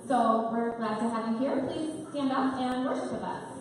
So we're glad to have you here. Please stand up and worship with us.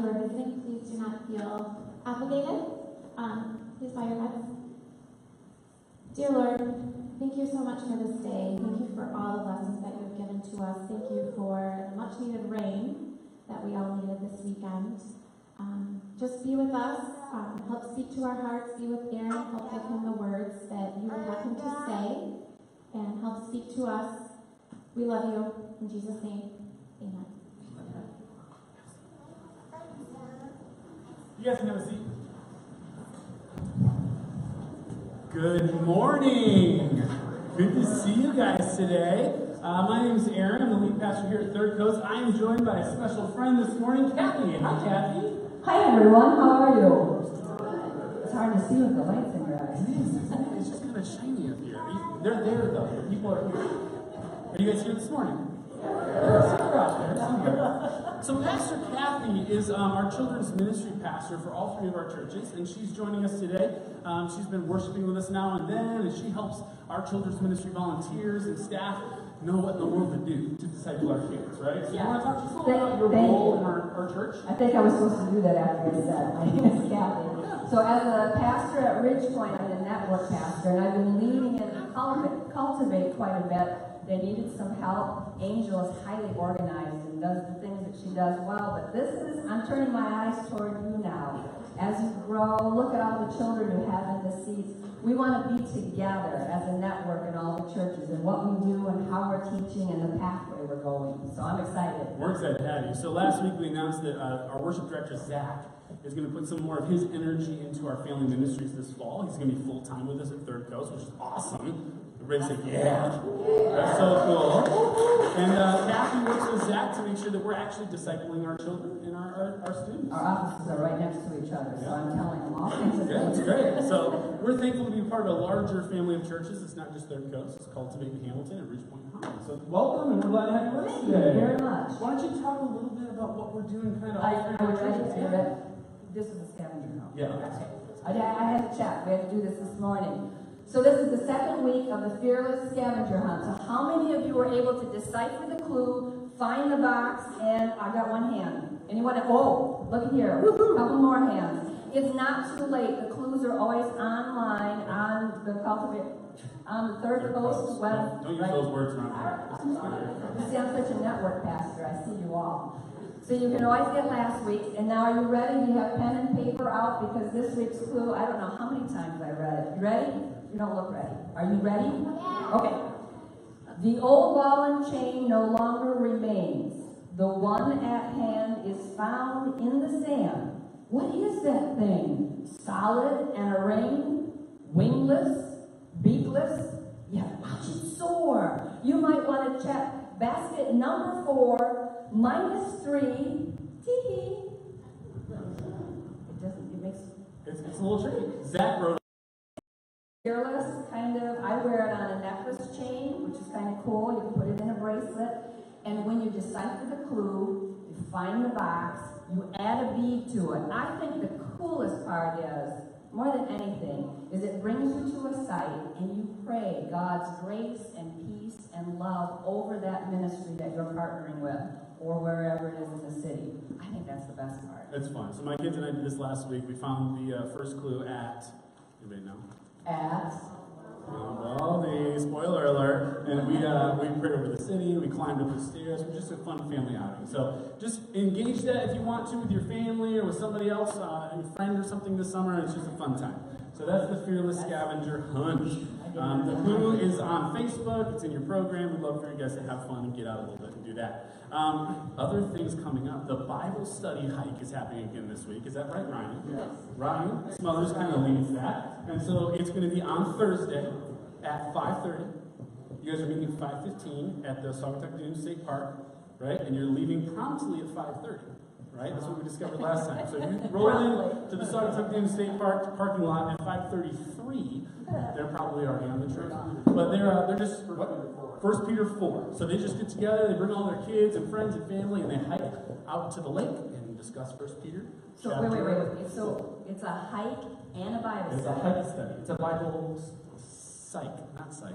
you are visiting, please do not feel obligated. Please bow your heads. Dear Lord, thank you so much for this day. Thank you for all the blessings that you have given to us. Thank you for the much needed rain that we all needed this weekend. Just be with us. Help speak to our hearts. Be with Aaron. Help give him the words that you would have him to say. And help speak to us. We love you. In Jesus' name, amen. You guys can have a seat. Good morning. Good to see you guys today. My name is Aaron. I'm the lead pastor here at Third Coast. I am joined by a special friend this morning, Kathy. Hi, Kathy. Hi, everyone. How are you? It's hard to see with the lights in your eyes. It's just kind of shiny up here. They're there, though. The people are here. Are you guys here this morning? So Pastor Kathy is our children's ministry pastor for all three of our churches, and she's joining us today. She's been worshiping with us now and then, and she helps our children's ministry volunteers and staff know what in the world to do to disciple our kids, right? So you want to talk to us a little about your role in our church? I think I was supposed to do that after I said my name is Kathy. So as a pastor at Ridgepoint, I'm the network pastor, and I've been leading and cultivate quite a bit. They needed some help. Angel is highly organized and does the things that she does well, but I'm turning my eyes toward you now. As you grow, look at all the children you have in the seats. We want to be together as a network in all the churches and what we do and how we're teaching and the pathway we're going. So I'm excited. We're excited to have you. So last week we announced that our worship director, Zach, is going to put some more of his energy into our family ministries this fall. He's going to be full-time with us at Third Coast, which is awesome. Everybody say, yeah. That's so cool. And Kathy works with Zach to make sure that we're actually discipling our children and our students. Our offices are right next to each other, so I'm telling them all kinds of things. That's great. So we're thankful to be part of a larger family of churches. It's not just Third Coast. It's Cultivate in Hamilton and Ridgepoint High. So welcome, and we're glad to have you with us today. Thank you very much. Why don't you talk a little bit about what we're doing kind of Are you ready to hear it? This is a scavenger hunt. Yeah. Okay. I had to check. We had to do this morning. So this is the second week of the Fearless Scavenger Hunt. So how many of you were able to decipher the clue, find the box, and I got one hand. Anyone? Oh, look here. A couple more hands. It's not too late. The clues are always online on the Third Coast web. Don't use those words around here. You see, I'm such a network pastor. I see you all. So you can always get last week. And now are you ready? Do you have pen and paper out? Because this week's clue, I don't know how many times I read it. You ready? You don't look ready. Are you ready? Yeah. Okay. The old ball and chain no longer remains. The one at hand is found in the sand. What is that thing? Solid and a ring? Wingless? Beakless? Yeah, watch it soar. You might want to check basket number 4, -3. Tee-hee. It's a little tricky. Zach wrote. Fearless, kind of. I wear it on a necklace chain, which is kind of cool. You can put it in a bracelet. And when you decipher the clue, you find the box, you add a bead to it. I think the coolest part is, more than anything, is it brings you to a site and you pray God's grace and peace and love over that ministry that you're partnering with, or wherever it is in the city. I think that's the best part. It's fun. So my kids and I did this last week. We found the first clue at, anybody know? Well, the spoiler alert, and we prayed over the city, we climbed up the stairs. It was just a fun family outing. So just engage that if you want to with your family or with somebody else, a friend or something this summer, and it's just a fun time. So that's the Fearless Scavenger Hunt. The clue is on Facebook. It's in your program. We'd love for you guys to have fun and get out a little bit and do that. Other things coming up. The Bible study hike is happening again this week. Is that right, Ryan? Yes. Ryan Smothers kind of leads that. And so it's going to be on Thursday at 5:30. You guys are meeting at 5:15 at the Saugatuck Dunes State Park, right? And you're leaving promptly at 5:30. Right? That's what we discovered last time. So if you roll in to the Saugatuck Dunes State Park parking lot at 5:33, they're probably already on the train. But they're just First Peter 4. So they just get together, they bring all their kids and friends and family, and they hike out to the lake and discuss First Peter. So wait. So it's a hike and a Bible study. It's a hike study. It's a Bible not psych.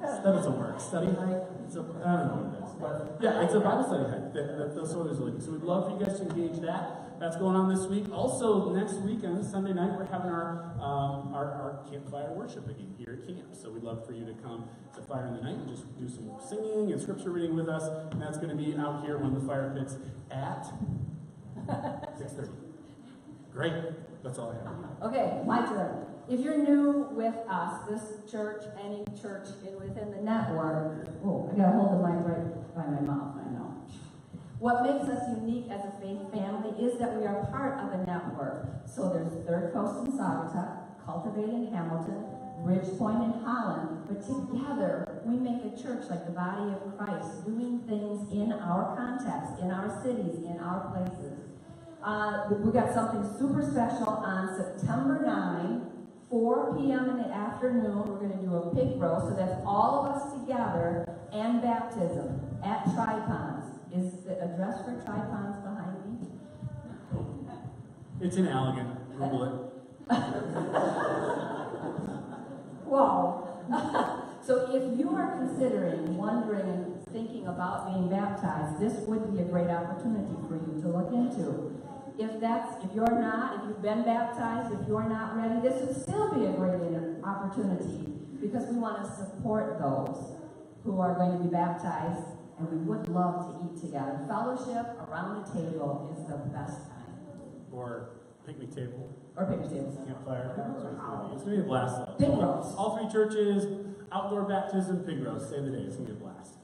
That doesn't work. Study hike? I don't know what it is. But yeah, it's a Bible study hike that the Soldiers are leading. So we'd love for you guys to engage that. That's going on this week. Also, next weekend, Sunday night, we're having our campfire worship again here at camp. So we'd love for you to come to Fire in the Night and just do some singing and scripture reading with us. And that's going to be out here on the fire pits at 6:30. Great. That's all I have. Okay, my turn. If you're new with us, this church, any church within the network, I got to hold the mic right by my mouth, I know. What makes us unique as a faith family is that we are part of a network. So there's Third Coast in Saugatuck, Cultivate in Hamilton, Ridgepoint in Holland, but together we make a church like the body of Christ, doing things in our context, in our cities, in our places. We got something super special on September 9, 4 p.m. in the afternoon. We're going to do a pig roast, so that's all of us together, and baptism at Tri-Ponds. Is the address for Tri-Ponds behind me? It's in Allegan. Google it. Wow. So if you are considering, wondering, thinking about being baptized, this would be a great opportunity for you to look into. If you've been baptized, if you're not ready, this would still be a great opportunity, because we want to support those who are going to be baptized, and we would love to eat together. Fellowship around the table is the best time. Or picnic table. Or picnic tables. Campfire. It's going to be a blast, though. Pig roast. All three churches, outdoor baptism, pig roast. Save the day. It's going to be a blast.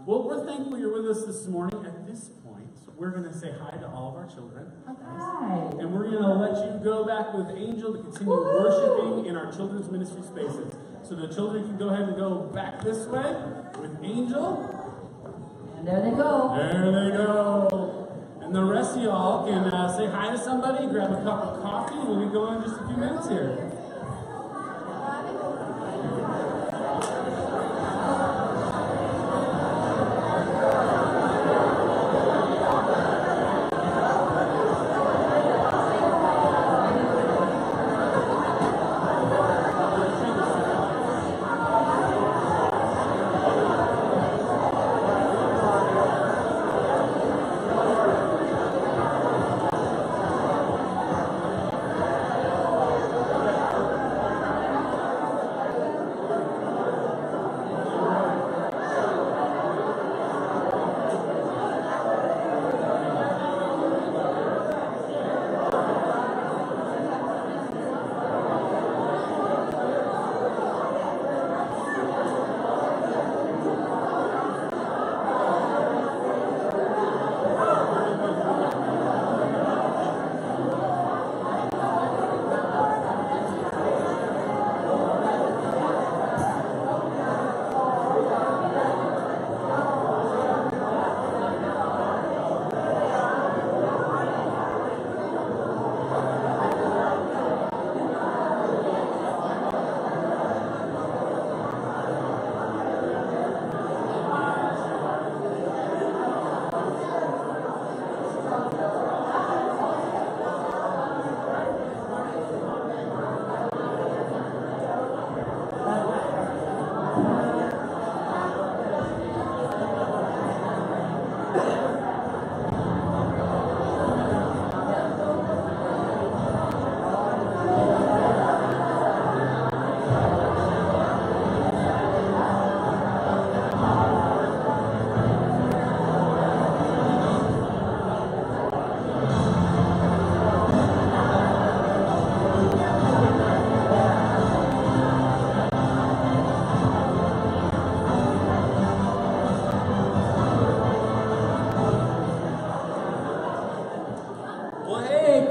Well, we're thankful you're with us this morning. At this point, we're going to say hi to all of our children. Hi. And we're going to let you go back with Angel to continue worshiping in our children's ministry spaces. So the children can go ahead and go back this way with Angel. And there they go. There they go. And the rest of y'all can say hi to somebody, grab a cup of coffee, and we'll be going in just a few minutes here.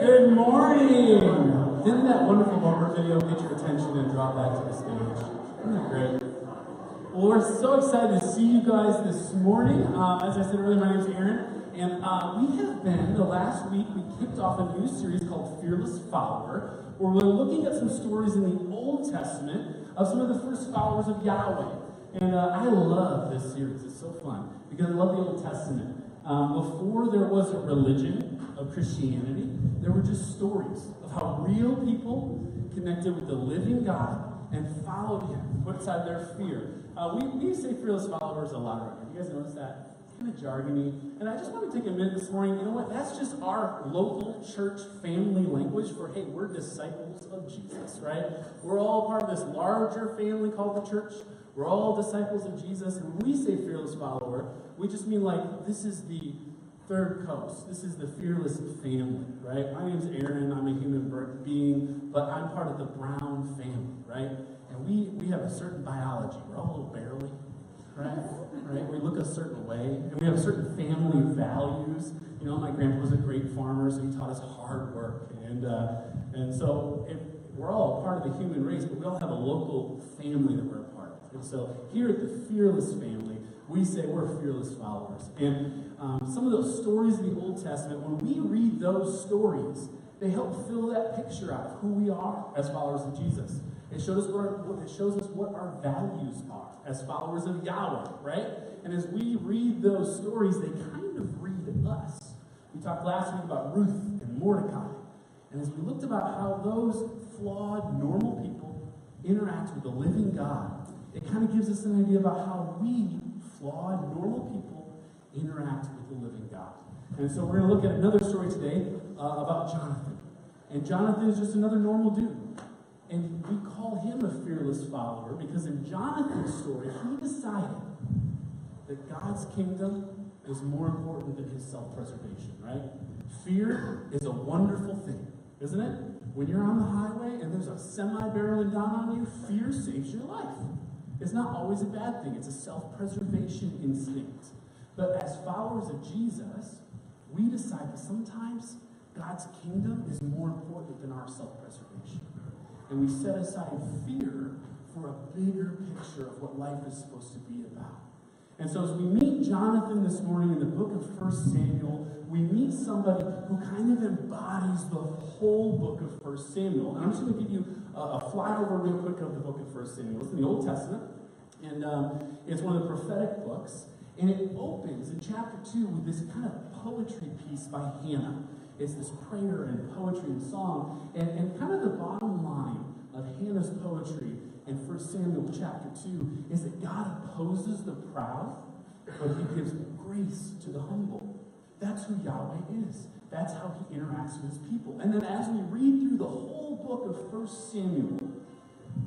Good morning! Didn't that wonderful bumper video get your attention and draw back to the stage? Isn't that great? Well, we're so excited to see you guys this morning. As I said earlier, my name is Aaron, and we have been, the last week, we kicked off a new series called Fearless Follower, where we're looking at some stories in the Old Testament of some of the first followers of Yahweh. And I love this series. It's so fun, because I love the Old Testament. Before there was a religion of Christianity, there were just stories of how real people connected with the living God and followed him, put aside their fear. We say fearless followers a lot around here. You guys notice that? Kind of jargony. And I just want to take a minute this morning. You know what? That's just our local church family language for, hey, we're disciples of Jesus, right? We're all part of this larger family called the church. We're all disciples of Jesus. And when we say fearless follower, we just mean like, this is the third coast. This is the fearless family, right? My name's Aaron. I'm a human being, but I'm part of the Brown family, right? And we have a certain biology. We're all a little barely, right? We look a certain way, and we have certain family values. You know, my grandpa was a great farmer, so he taught us hard work, and so we're all a part of the human race, but we all have a local family that we're a part of. And so here at the Fearless family, we say we're fearless followers. And some of those stories in the Old Testament, when we read those stories, they help fill that picture out of who we are as followers of Jesus. It shows us what our values are as followers of Yahweh, right? And as we read those stories, they kind of read us. We talked last week about Ruth and Mordecai. And as we looked about how those flawed, normal people interact with the living God, it kind of gives us an idea about how we, flawed, normal people, interact with the living God. And so we're going to look at another story today about Jonathan. And Jonathan is just another normal dude. And we call him a fearless follower because in Jonathan's story, he decided that God's kingdom was more important than his self-preservation, right? Fear is a wonderful thing, isn't it? When you're on the highway and there's a semi barreling down on you, fear saves your life. It's not always a bad thing. It's a self-preservation instinct. But as followers of Jesus, we decide that sometimes God's kingdom is more important than our self-preservation. And we set aside fear for a bigger picture of what life is supposed to be about. And so as we meet Jonathan this morning in the book of 1 Samuel, we meet somebody who kind of embodies the whole book of 1 Samuel. And I'm just going to give you a flyover real quick of the book of 1 Samuel. It's in the Old Testament, and it's one of the prophetic books. And it opens in chapter 2 with this kind of poetry piece by Hannah. It's this prayer and poetry and song. And kind of the bottom line of Hannah's poetry in 1 Samuel chapter 2 is that God opposes the proud, but he gives grace to the humble. That's who Yahweh is. That's how he interacts with his people. And then as we read through the whole book of 1 Samuel,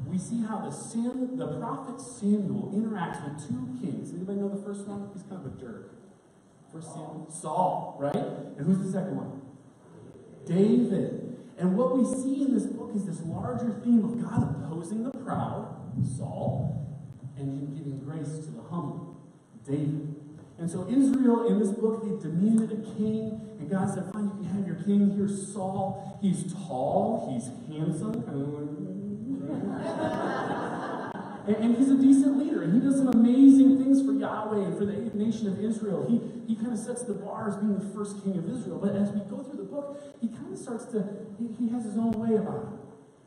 we see how the prophet Samuel interacts with two kings. Anybody know the first one? He's kind of a jerk. 1 Samuel. Saul, right? And who's the second one? David. And what we see in this book is this larger theme of God opposing the proud, Saul, and him giving grace to the humble, David. And so Israel, in this book, they demanded a king, and God said, fine, you can have your king. Here's Saul. He's tall, he's handsome, and he's a decent leader, and he does some amazing things for Yahweh and for the nation of Israel. He kind of sets the bar as being the first king of Israel. But as we go through the book, he kind of starts to, he has his own way about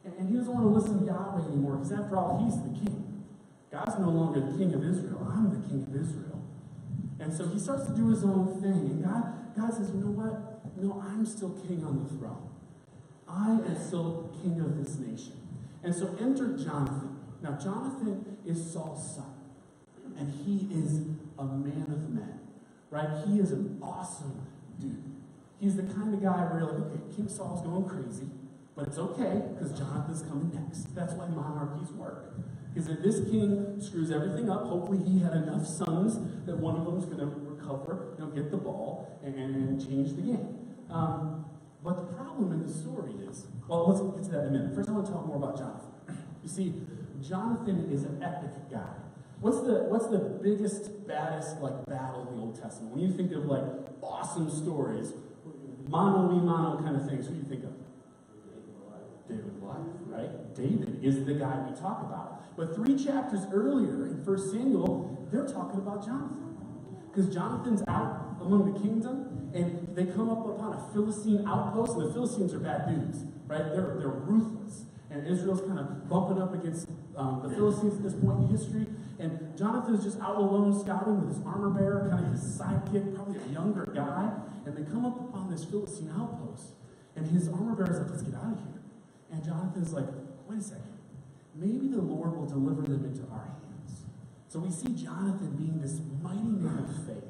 it. And he doesn't want to listen to Yahweh anymore, because after all, he's the king. God's no longer the king of Israel. I'm the king of Israel. And so he starts to do his own thing. And God says, you know what? No, I'm still king on the throne. I am still king of this nation. And so enter Jonathan. Now, Jonathan is Saul's son. And he is a man of men. Right? He is an awesome dude. He's the kind of guy where you're like, okay, King Saul's going crazy, but it's okay, because Jonathan's coming next. That's why monarchies work. Because if this king screws everything up, hopefully he had enough sons that one of them's going to recover, get the ball, and change the game. But the problem in the story is, well, let's get to that in a minute. First, I want to talk more about Jonathan. You see, Jonathan is an epic guy. What's the biggest, baddest battle in the Old Testament? When you think of awesome stories, mano kind of things, who do you think of? David and Goliath, right? David is the guy we talk about. But 3 chapters earlier in 1 Samuel, they're talking about Jonathan. Because Jonathan's out among the kingdom, and they come up upon a Philistine outpost, and the Philistines are bad dudes, right? They're ruthless. And Israel's kind of bumping up against the Philistines at this point in history. And Jonathan's just out alone scouting with his armor bearer, kind of his sidekick, probably a younger guy. And they come up upon this Philistine outpost. And his armor bearer's like, let's get out of here. And Jonathan's like, wait a second. maybe the Lord will deliver them into our hands. So we see Jonathan being this mighty man of faith.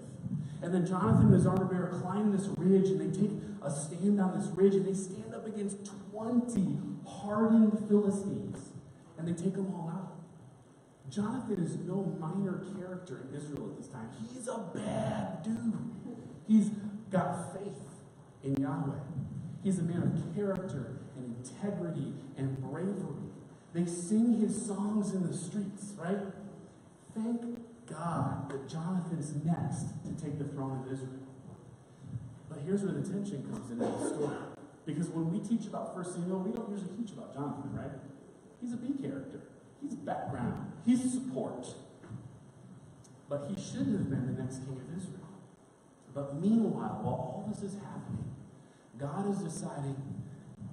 And then Jonathan and his armor bearer climb this ridge, and they take a stand on this ridge, and they stand up against 20 hardened Philistines, and they take them all out. Jonathan is no minor character in Israel at this time. He's a bad dude. He's got faith in Yahweh. He's a man of character and integrity and bravery. They sing his songs in the streets, right? Thank God that Jonathan's next to take the throne of Israel. But here's where the tension comes into the story. Because when we teach about 1 Samuel, we don't usually teach about Jonathan, right? He's a B character. He's background. He's support. But he should have been the next king of Israel. But meanwhile, while all this is happening, God is deciding,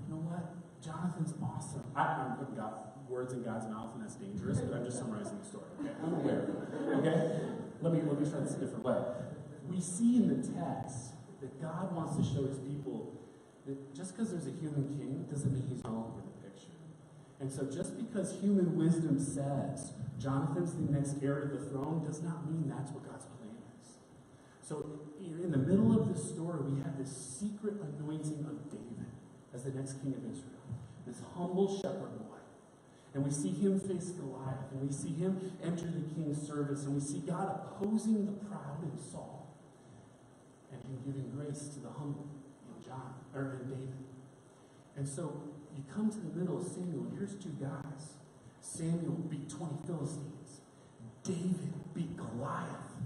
you know what? Jonathan's awesome. I'm putting words in God's mouth, and that's dangerous, but I'm just summarizing the story. Okay? I'm aware of it. Okay? Let me try this a different way. We see in the text that God wants to show his people that just because there's a human king doesn't mean he's no longer in the picture. And so just because human wisdom says Jonathan's the next heir to the throne does not mean that's what God's plan is. So in the middle of this story, we have this secret anointing of David as the next king of Israel. This humble shepherd boy. And we see him face Goliath, and we see him enter the king's service, and we see God opposing the proud in Saul, and him giving grace to the humble in David. And so you come to the middle of Samuel, and here's two guys. Samuel beat 20 Philistines. David beat Goliath.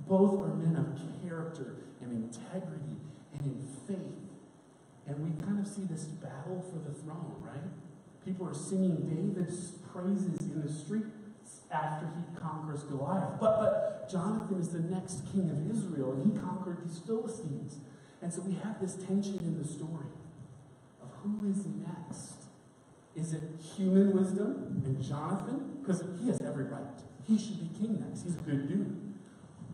Both are men of character and integrity and in faith. And we kind of see this battle for the throne, right? People are singing David's praises in the streets after he conquers Goliath. But Jonathan is the next king of Israel, and he conquered these Philistines. And so we have this tension in the story of who is next. Is it human wisdom and Jonathan? Because he has every right. He should be king next. He's a good dude.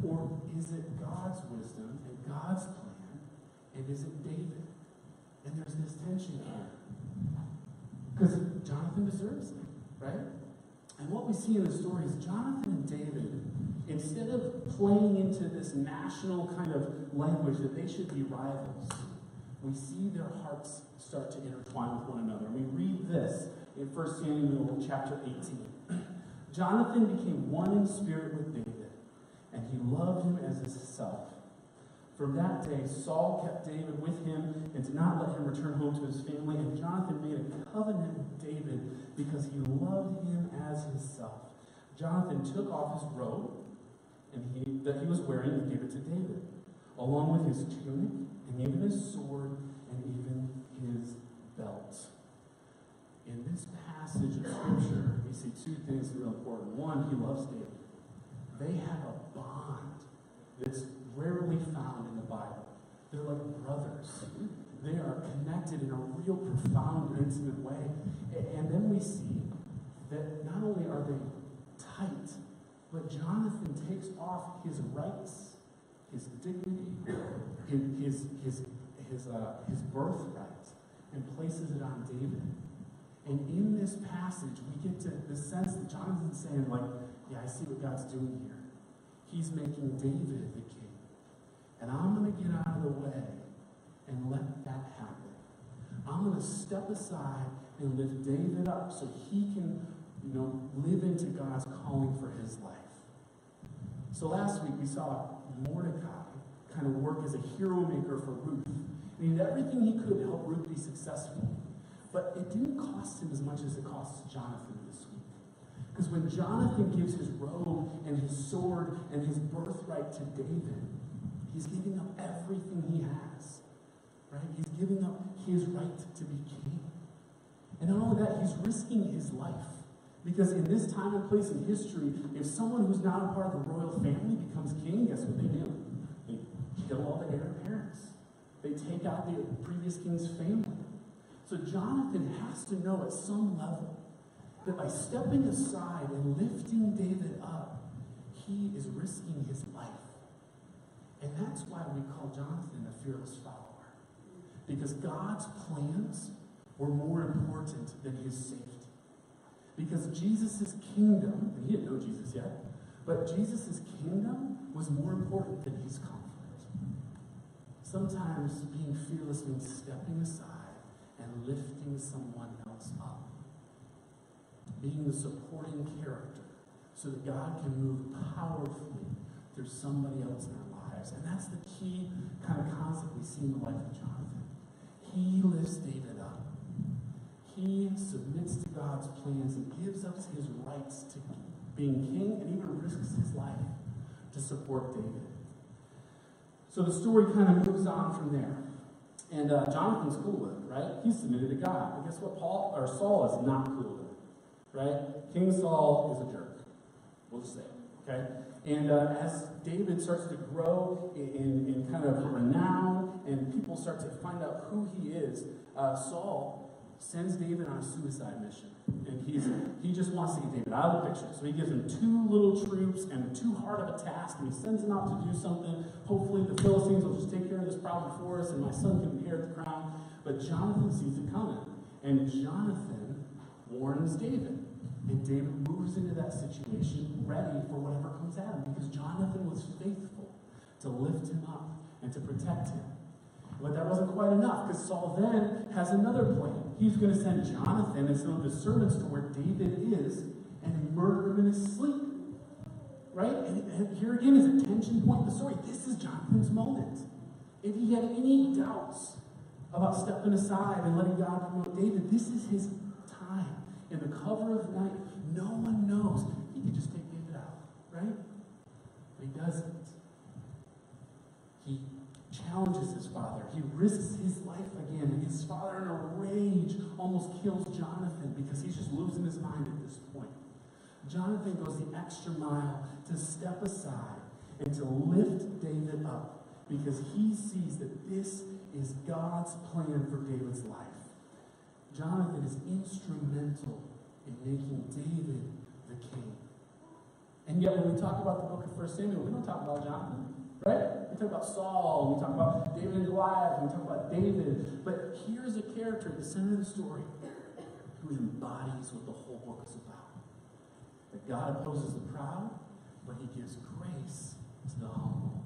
Or is it God's wisdom and God's plan? And is it David? And there's this tension here. Because Jonathan deserves it, right? And what we see in the story is Jonathan and David, instead of playing into this national kind of language that they should be rivals, we see their hearts start to intertwine with one another. We read this in 1 Samuel chapter 18. Jonathan became one in spirit with David, and he loved him as himself. From that day, Saul kept David with him and did not let him return home to his family. And Jonathan made a covenant with David because he loved him as himself. Jonathan took off his robe that he was wearing and gave it to David, along with his tunic and even his sword and even his belt. In this passage of Scripture, we see two things that are important. One, he loves David. They have a bond that's rarely found in the Bible. They're like brothers. They are connected in a real profound, intimate way. And then we see that not only are they tight, but Jonathan takes off his rights, his dignity, his birthright, and places it on David. And in this passage, we get to the sense that Jonathan's saying, like, yeah, I see what God's doing here. He's making David the king. And I'm going to get out of the way and let that happen. I'm going to step aside and lift David up so he can, live into God's calling for his life. So last week we saw Mordecai kind of work as a hero maker for Ruth. And he did everything he could to help Ruth be successful. But it didn't cost him as much as it costs Jonathan this week. Because when Jonathan gives his robe and his sword and his birthright to David, he's giving up everything he has, right? He's giving up his right to be king. And not only that, he's risking his life. Because in this time and place in history, if someone who's not a part of the royal family becomes king, guess what they do? They kill all the heir apparents. They take out the previous king's family. So Jonathan has to know at some level that by stepping aside and lifting David up, he is risking his life. And that's why we call Jonathan a fearless follower. Because God's plans were more important than his safety. Because Jesus' kingdom, and he didn't know Jesus yet, but Jesus' kingdom was more important than his comfort. Sometimes being fearless means stepping aside and lifting someone else up. Being the supporting character so that God can move powerfully through somebody else in our lives. And that's the key kind of concept we see in the life of Jonathan. He lifts David up. He submits to God's plans and gives up his rights to being king and even risks his life to support David. So the story kind of moves on from there. And Jonathan's cool with it, right? He's submitted to God. But guess what? Saul is not cool with it, right? King Saul is a jerk. We'll just say it, okay? And as David starts to grow in kind of renown and people start to find out who he is, Saul sends David on a suicide mission. And he just wants to get David out of the picture. So he gives him 2 little troops and too hard of a task, and he sends him out to do something. Hopefully the Philistines will just take care of this problem for us, and my son can inherit the crown. But Jonathan sees it coming. And Jonathan warns David. And David moves into that situation ready for whatever comes at him, because Jonathan was faithful to lift him up and to protect him. But that wasn't quite enough, because Saul then has another plan. He's going to send Jonathan and some of his servants to where David is and murder him in his sleep. Right? And here again is a tension point in the story. This is Jonathan's moment. If he had any doubts about stepping aside and letting God promote David, this is his time. In the cover of night, no one knows. He could just take David out, right? But he doesn't. He challenges his father. He risks his life again. And his father, in a rage, almost kills Jonathan because he's just losing his mind at this point. Jonathan goes the extra mile to step aside and to lift David up because he sees that this is God's plan for David's life. Jonathan is instrumental in making David the king. And yet when we talk about the book of 1 Samuel, we don't talk about Jonathan, right? We talk about Saul, we talk about David and Goliath, we talk about David. But here's a character at the center of the story who embodies what the whole book is about. That God opposes the proud, but he gives grace to the humble.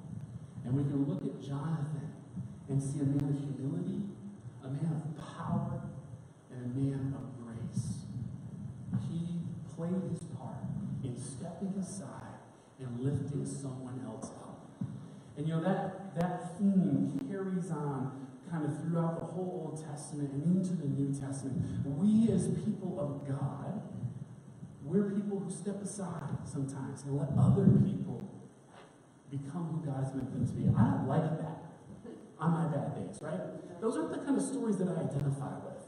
And we can look at Jonathan and see a man of humility, a man of power, and a man of grace. He played his part in stepping aside and lifting someone else up. And that theme carries on kind of throughout the whole Old Testament and into the New Testament. We as people of God, we're people who step aside sometimes and let other people become who God has meant them to be. I don't like that on my bad days, right? Those aren't the kind of stories that I identify with,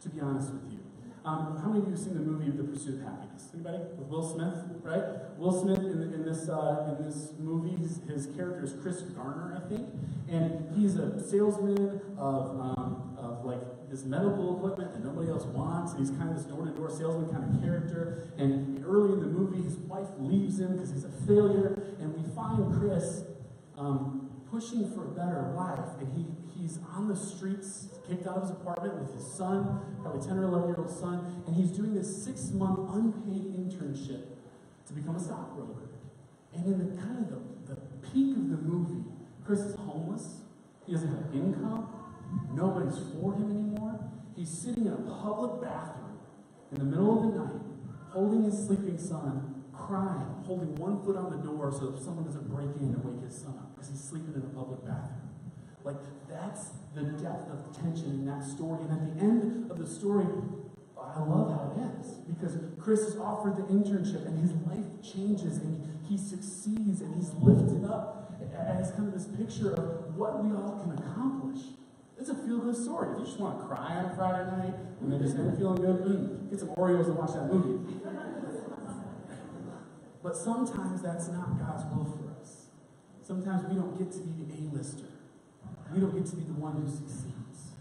to be honest with you. How many of you have seen the movie The Pursuit of Happiness? Anybody? With Will Smith, right? Will Smith in this movie, his character is Chris Garner, I think, and he's a salesman of like this medical equipment that nobody else wants, and he's kind of this door-to-door salesman kind of character. And early in the movie, his wife leaves him because he's a failure, and we find Chris pushing for a better life, and he's on the streets, kicked out of his apartment with his son, probably 10 or 11-year-old son, and he's doing this 6-month unpaid internship to become a stockbroker. And in the kind of the peak of the movie, Chris is homeless, he doesn't have income, nobody's for him anymore. He's sitting in a public bathroom in the middle of the night, holding his sleeping son, crying, holding one foot on the door so that someone doesn't break in and wake his son up because he's sleeping in a public bathroom. Like, that's the depth of tension in that story. And at the end of the story, I love how it ends. Because Chris is offered the internship, and his life changes, and he succeeds, and he's lifted up as kind of this picture of what we all can accomplish. It's a feel-good story. If you just want to cry on a Friday night, and then just end feeling good, get some Oreos and watch that movie. But sometimes that's not God's will for us. Sometimes we don't get to be the A-lister. We don't get to be the one who succeeds.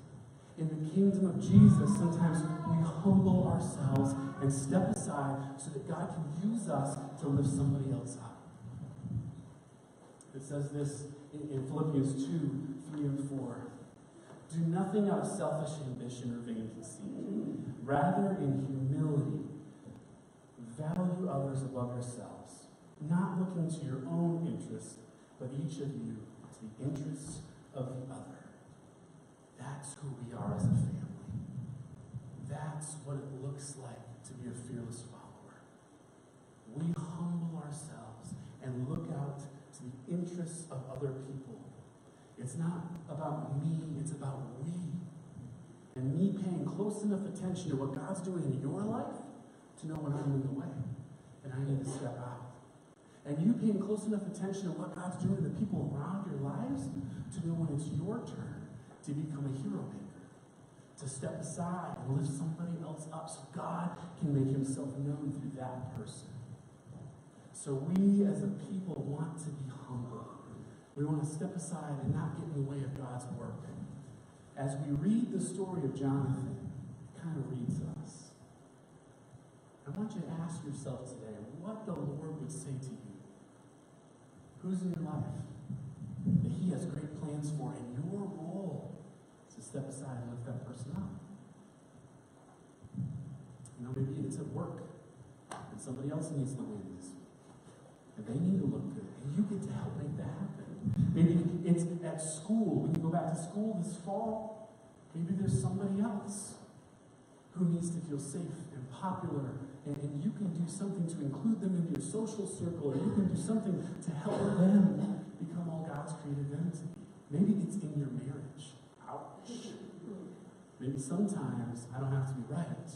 In the kingdom of Jesus, sometimes we humble ourselves and step aside so that God can use us to lift somebody else up. It says this in Philippians 2, 3 and 4. Do nothing out of selfish ambition or vain conceit. Rather, in humility, Value others above yourselves, not looking to your own interests, but each of you to the interests of the other. That's who we are as a family. That's what it looks like to be a fearless follower. We humble ourselves and look out to the interests of other people. It's not about me, it's about we. And me paying close enough attention to what God's doing in your life to know when I'm in the way and I need to step out. And you paying close enough attention to what God's doing to the people around your lives to know when it's your turn to become a hero maker, to step aside and lift somebody else up so God can make himself known through that person. So we as a people want to be humble. We want to step aside and not get in the way of God's work. As we read the story of Jonathan, it kind of reads us. I want you to ask yourself today what the Lord would say to you. Who's in your life that he has great plans for, and your role is to step aside and lift that person up? You know, maybe it's at work, and somebody else needs the wins, and they need to look good, and you get to help make that happen. Maybe it's at school. When you go back to school this fall, maybe there's somebody else who needs to feel safe and popular, and you can do something to include them into your social circle, or you can do something to help them become all God's created them to be. Maybe it's in your marriage. Ouch. Maybe sometimes I don't have to be right,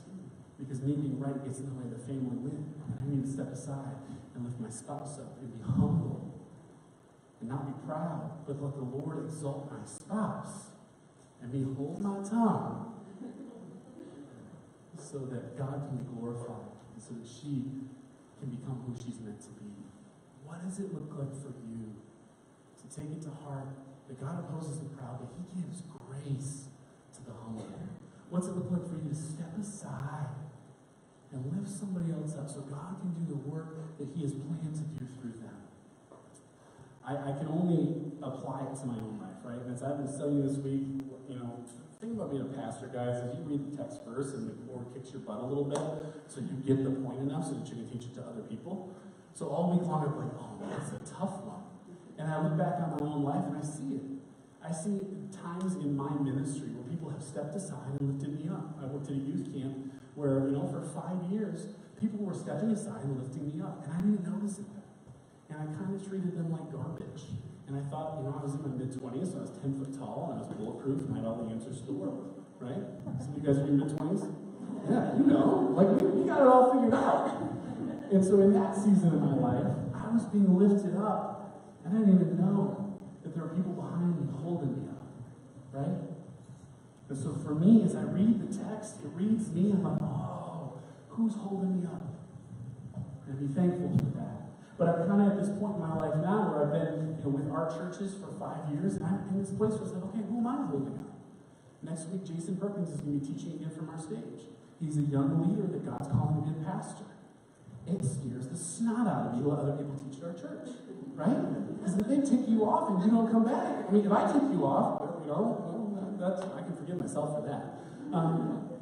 because me being right gets in the way of the family win. And I need to step aside and lift my spouse up and be humble and not be proud, but let the Lord exalt my spouse and me hold my tongue so that God can be glorified and so that she can become who she's meant to be. What does it look like for you to take it to heart that God opposes the proud, but he gives grace to the humble? What's it look like for you to step aside and lift somebody else up so God can do the work that he has planned to do through them? I can only apply it to my own life, right? And as I've been studying this week, you know, the thing about being a pastor, guys, is you read the text first and the Lord kicks your butt a little bit so you get the point enough so that you can teach it to other people. So all week long I'm like, oh man, that's a tough one. And I look back on my own life and I see it. I see times in my ministry where people have stepped aside and lifted me up. I worked at a youth camp where, you know, for 5 years, people were stepping aside and lifting me up. And I didn't notice it. And I kind of treated them like garbage. And I thought, you know, I was in my mid-20s, so I was 10 foot tall, and I was bulletproof, and I had all the answers to the world, right? Some of you guys are in your mid-20s? Yeah, you know, like, we got it all figured out. And so in that season of my life, I was being lifted up, and I didn't even know that there were people behind me holding me up, right? And so for me, as I read the text, it reads me, and I'm like, oh, who's holding me up? And be thankful for that. But I'm kind of at this point in my life now where I've been, you know, with our churches for 5 years, and I'm in this place where it's like, okay, who am I holding up? Next week, Jason Perkins is going to be teaching again from our stage. He's a young leader that God's calling to be a pastor. It scares the snot out of me to let other people teach at our church, right? Because if they tick you off and you don't come back, I mean, if I tick you off, you know, well, that's, I can forgive myself for that.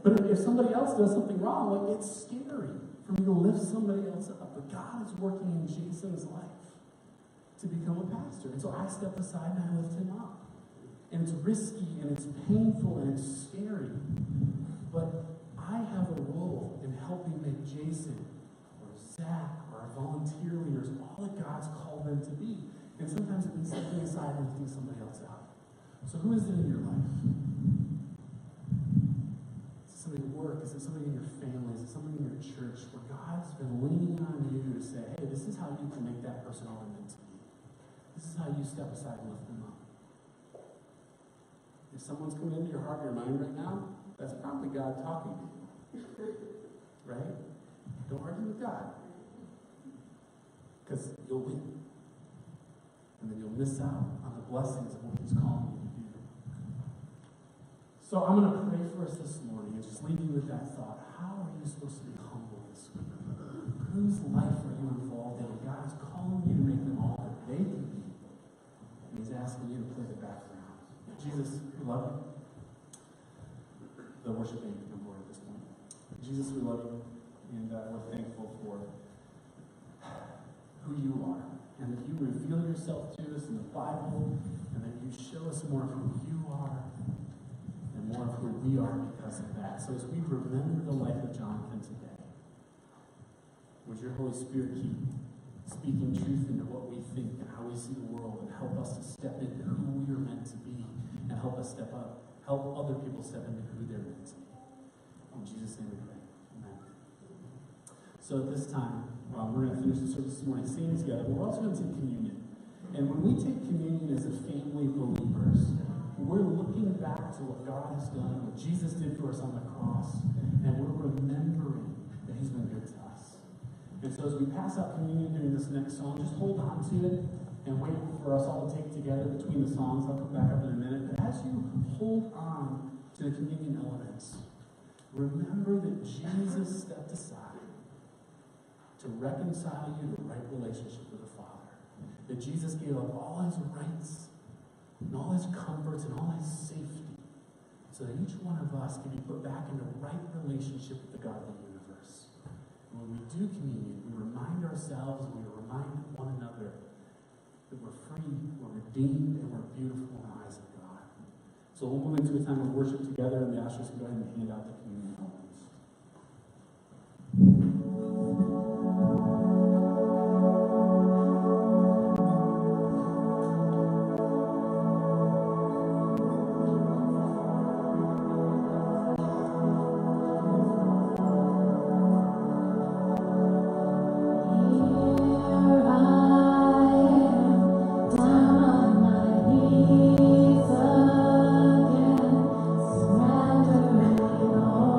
But if somebody else does something wrong, like, it's scary for me to lift somebody else up. But God is working in Jason's life to become a pastor. And so I step aside and I lift him up. And it's risky and it's painful and it's scary. But I have a role in helping make Jason or Zach or our volunteer leaders all that God's called them to be. And sometimes it means stepping aside and lifting somebody else up. So who is it in your life? Somebody at work? Is it somebody in your family? Is it somebody in your church where God's been leaning on you to say, hey, this is how you can make that person all they're meant to be. This is how you step aside and lift them up. If someone's coming into your heart or your mind right now, that's probably God talking to you. Right? Don't argue with God. Because you'll win. And then you'll miss out on the blessings of what he's calling you to do. So I'm going to pray for us this morning and just leave you with that thought. How are you supposed to be humble this week? Whose life are you involved in? God is calling you to make them all that they can be. And he's asking you to play the background. Jesus, we love you. The worship band can come forward at this point. Jesus, we love you. And we're thankful for yourself to us in the Bible, and that you show us more of who you are and more of who we are because of that. So as we remember the life of Jonathan today, would your Holy Spirit keep speaking truth into what we think and how we see the world, and help us to step into who we are meant to be, and help us step up, help other people step into who they're meant to be. In Jesus' name we pray. Amen. So at this time, we're going to finish the service this morning singing together, but we're also going to take communion. And when we take communion as a family of believers, we're looking back to what God has done, what Jesus did for us on the cross, and we're remembering that he's been good to us. And so as we pass out communion during this next song, just hold on to it and wait for us all to take together between the songs. I'll come back up in a minute. But as you hold on to the communion elements, remember that Jesus stepped aside to reconcile you to a right relationship with the Father. That Jesus gave up all his rights and all his comforts and all his safety so that each one of us can be put back in a right relationship with the God of the universe. And when we do communion, we remind ourselves and we remind one another that we're free, we're redeemed, and we're beautiful in the eyes of God. So we'll move into a time of worship together, and the ushers can go ahead and hand out the communion elements. Surrender me, Lord.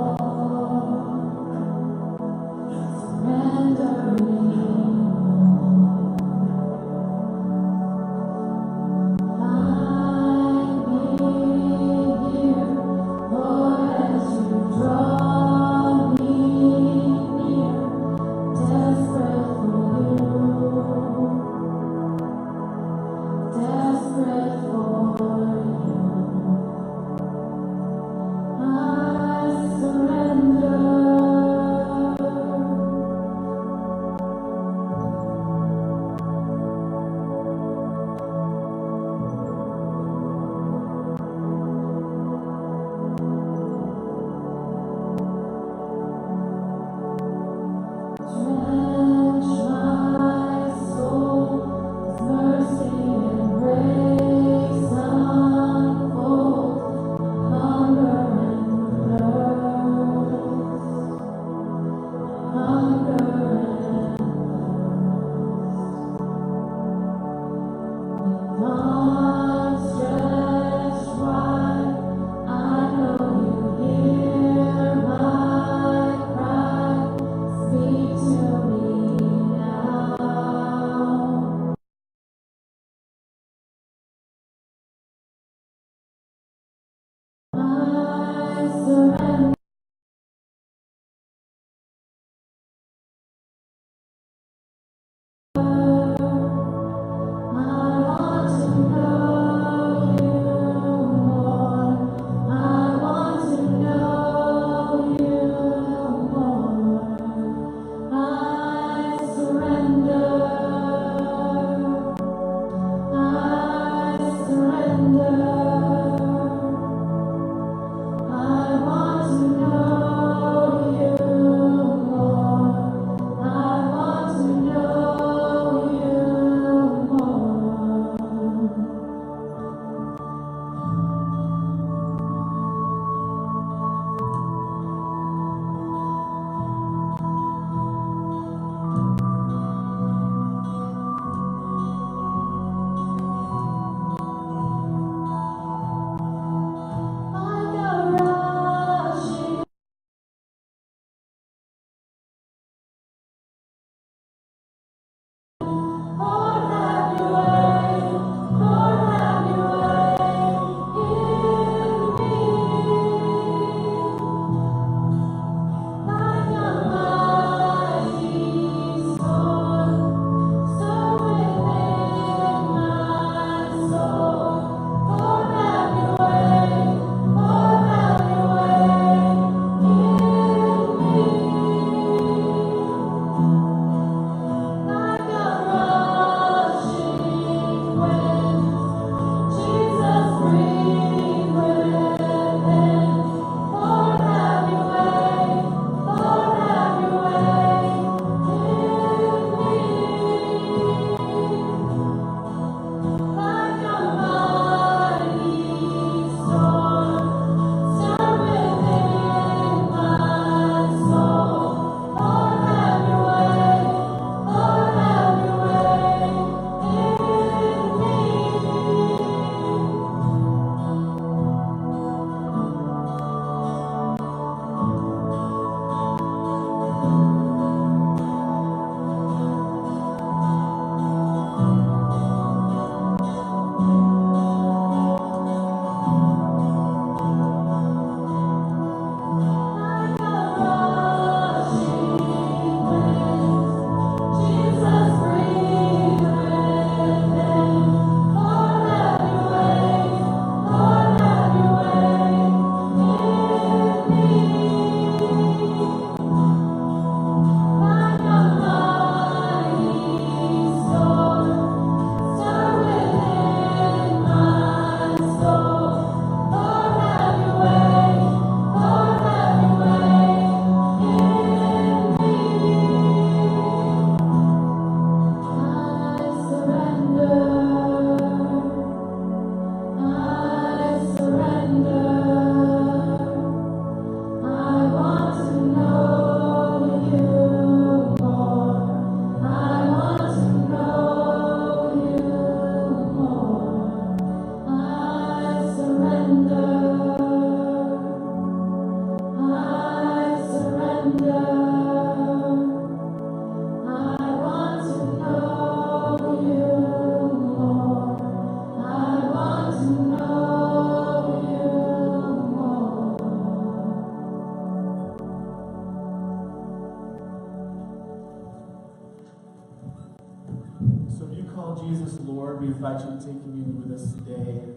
call Jesus Lord, we invite you to take communion with us today.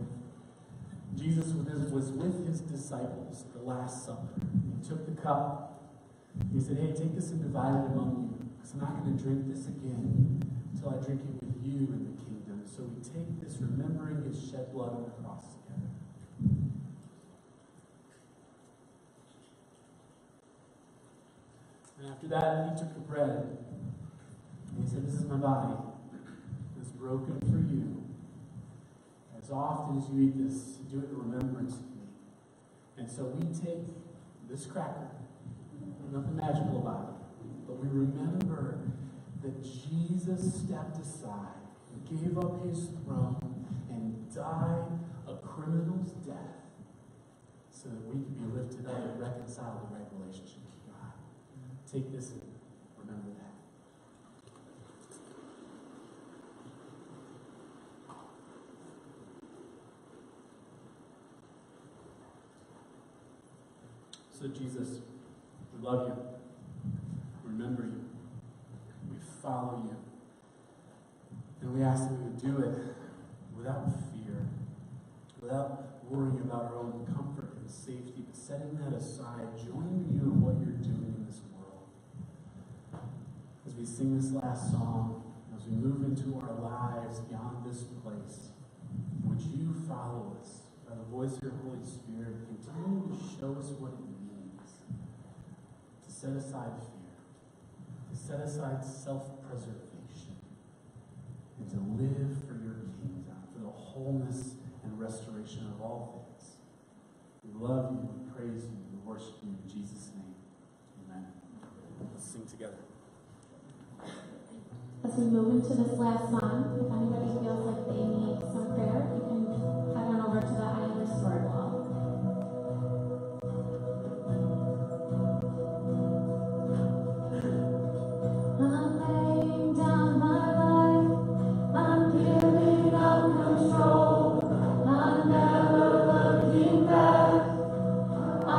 Jesus was with his disciples at the Last Supper. He took the cup. He said, hey, take this and divide it among you, because I'm not going to drink this again until I drink it with you in the kingdom. So we take this remembering his shed blood on the cross together. And after that, he took the bread. And he said, this is my body. It's broken for you. As often as you eat this, do it in remembrance of me. And so we take this cracker. Nothing magical about it. But we remember that Jesus stepped aside and gave up his throne and died a criminal's death so that we could be lifted up and reconciled to right relationship with God. Take this and remember that. So Jesus, we love you. We remember you. We follow you. And we ask that we would do it without fear, without worrying about our own comfort and safety, but setting that aside, joining you in what you're doing in this world. As we sing this last song, as we move into our lives beyond this place, would you follow us by the voice of your Holy Spirit, continue to show us what it means to set aside fear, to set aside self-preservation, and to live for your kingdom, for the wholeness and restoration of all things. We love you, we praise you, we worship you in Jesus' name. Amen. Let's sing together. As we move into this last song, if anybody feels like they need some prayer, you can head on over to the I Am Restored wall. I'm laying down my life, I'm giving up control, I'm never looking back, I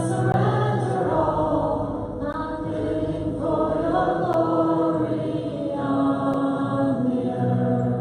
surrender all, I'm living for your glory on the earth.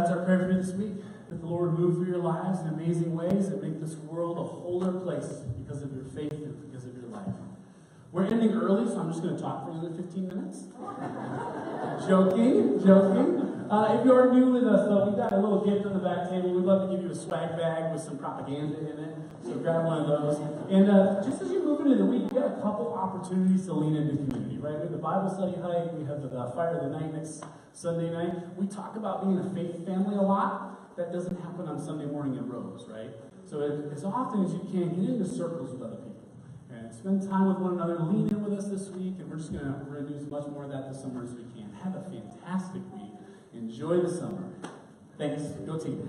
that's our prayer for you this week. That the Lord move through your lives in amazing ways and make this world a wholer place because of your faith and because of your life. We're ending early, so I'm just going to talk for another 15 minutes. Joking. If you are new with us, though, we've got a little gift on the back table. We'd love to give you a swag bag with some propaganda in it. So grab one of those. And just as you move into the week, you got a couple opportunities to lean into community, right? We have the Bible study hike. We have the Fire of the Night next Sunday night. We talk about being a faith family a lot. That doesn't happen on Sunday morning at Rose, right? So as often as you can, get into circles with other people. And spend time with one another. Lean in with us this week. And we're going to do as much more of that this summer as we can. Have a fantastic week. Enjoy the summer. Thanks. Go team.